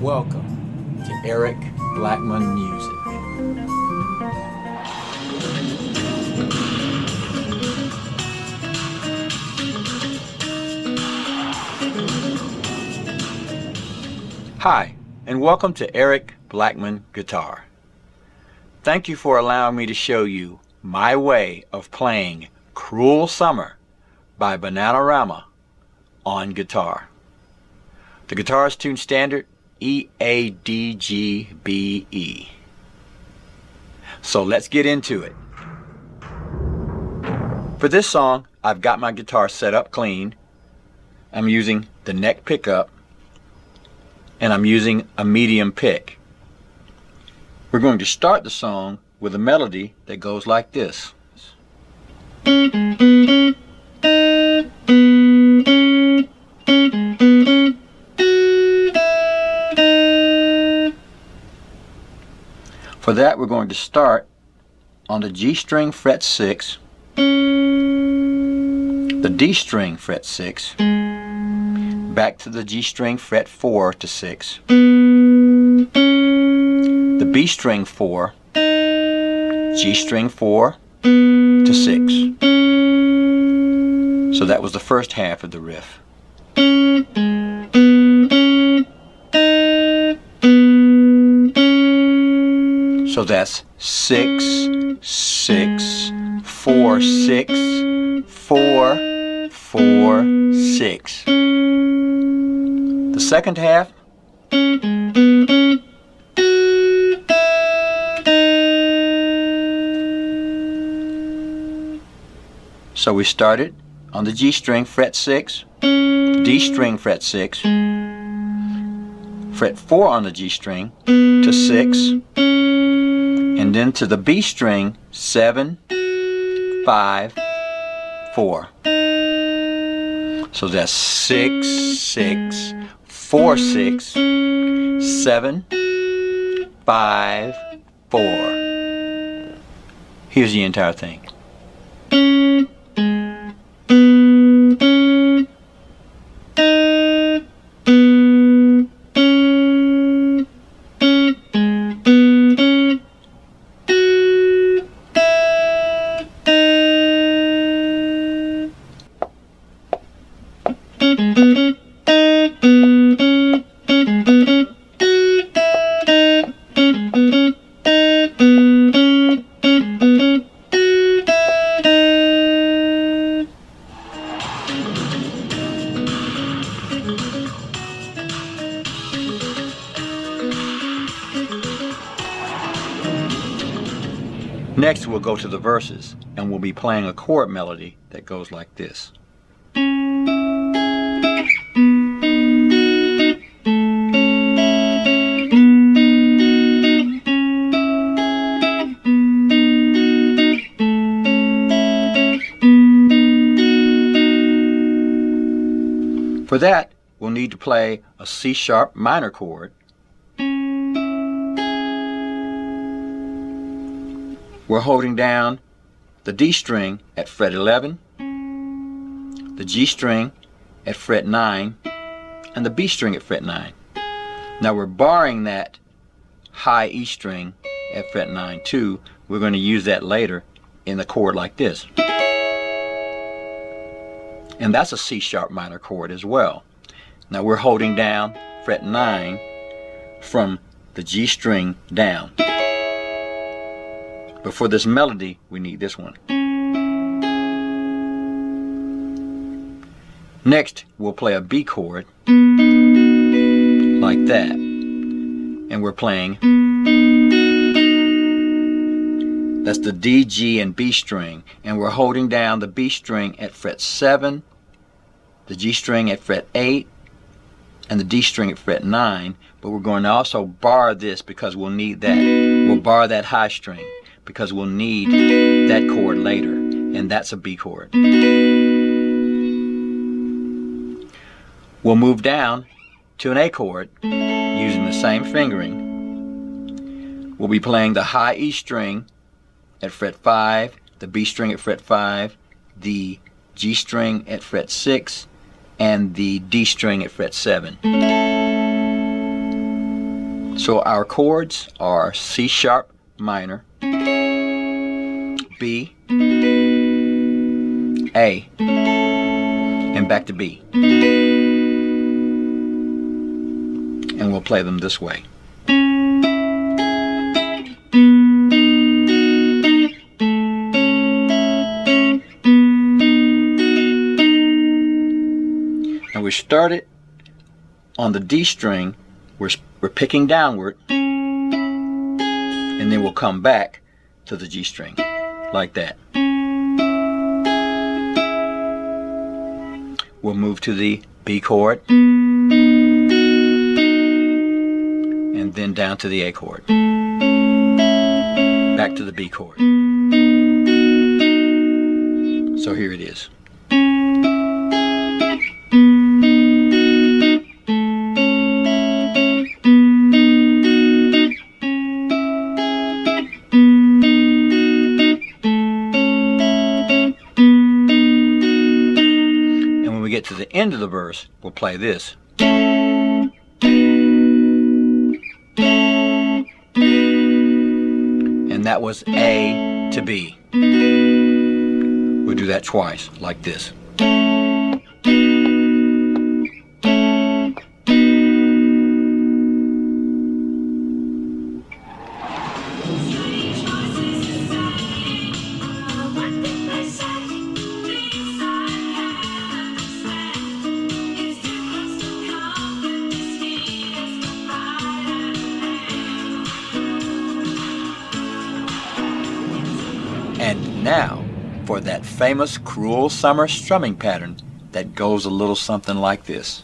Welcome to Eric Blackmon Music. Hi, and welcome to Eric Blackmon Guitar. Thank you for allowing me to show you my way of playing Cruel Summer by Bananarama on guitar. The guitar is tuned standard E, A, D, G, B, E. So let's get into it. For this song, I've got my guitar set up clean. I'm using the neck pickup, and I'm using a medium pick. We're going to start the song with a melody that goes like this. For that, we're going to start on the G string fret 6, the D string fret 6, back to the G string fret 4 to 6, the B string 4, G string 4 to 6. So that was the first half of the riff. So that's 6, 6, 4, 6, 4, 4, 6. The second half, so we started on the G string fret 6, D string fret 6, fret 4 on the G string to 6, and then to the B string 7, 5, 4. So that's 6, 6, 4, 6, 7, 5, 4. Here's the entire thing. Next, we'll go to the verses, and we'll be playing a chord melody that goes like this. For that, we'll need to play a C sharp minor chord, we're holding down the D string at fret 11, the G string at fret 9, and the B string at fret 9. Now we're barring that high E string at fret 9 too. We're going to use that later in a chord like this. And that's a C sharp minor chord as well. Now we're holding down fret 9 from the G string down. But for this melody, we need this one. Next, we'll play a B chord like that. And we're playing, that's the D, G, and B string. And we're holding down the B string at fret 7, the G string at fret 8, and the D string at fret 9. But we're going to also bar this because we'll need that. We'll bar that high string because we'll need that chord later, and that's a B chord. We'll move down to an A chord using the same fingering. We'll be playing the high E string at fret 5, the B string at fret 5, the G string at fret 6, and the D string at fret 7. So our chords are C sharp minor, B, A, and back to B. And we'll play them this way. And we started on the D string. We're picking downward, and then we'll come back to the G string, like that. We'll move to the B chord, and then down to the A chord, back to the B chord. So here it is. Get to the end of the verse, we'll play this. And that was A to B. We'll do that twice, like this. And now for that famous Cruel Summer strumming pattern that goes a little something like this.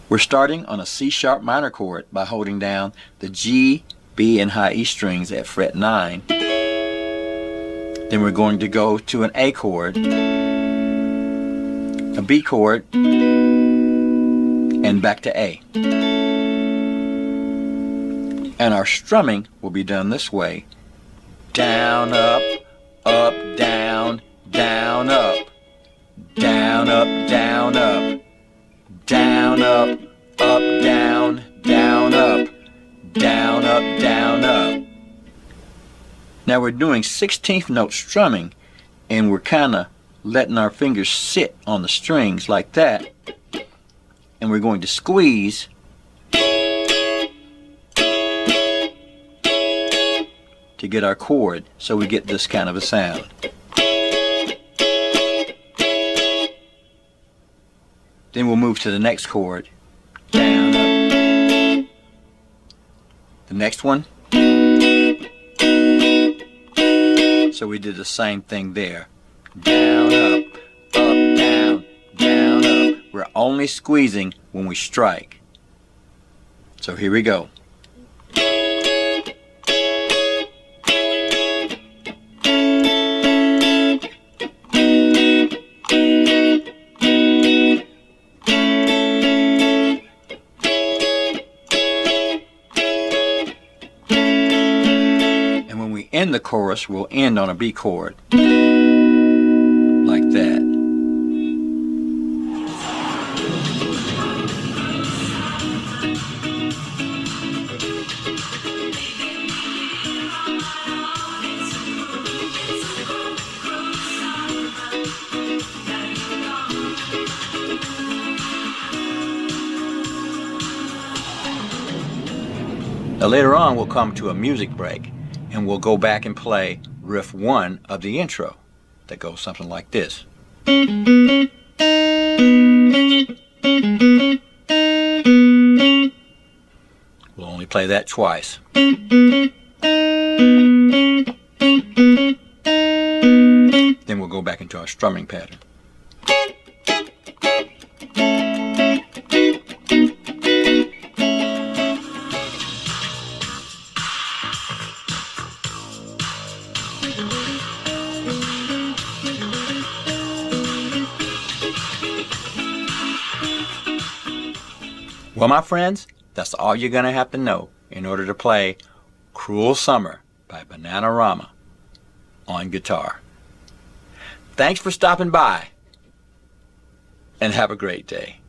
We're starting on a C sharp minor chord by holding down the G, B, and high E strings at fret 9. Then we're going to go to an A chord, a B chord, and back to A. And our strumming will be done this way. Down, up, down, down, up, down, up, down, up. Down, up, down, down, up, down, up, down, up. Now we're doing 16th note strumming, and we're kind of letting our fingers sit on the strings like that. And we're going to squeeze to get our chord, so we get this kind of a sound. Then we'll move to the next chord, down, up. The next one. So we did the same thing there. Down, up, down, down, up. We're only squeezing when we strike. So here we go. In the chorus, we'll end on a B chord, like that. Now later on, we'll come to a music break, and we'll go back and play riff 1 of the intro that goes something like this. We'll only play that twice. Then we'll go back into our strumming pattern. Well, my friends, that's all you're going to have to know in order to play Cruel Summer by Bananarama on guitar. Thanks for stopping by, and have a great day.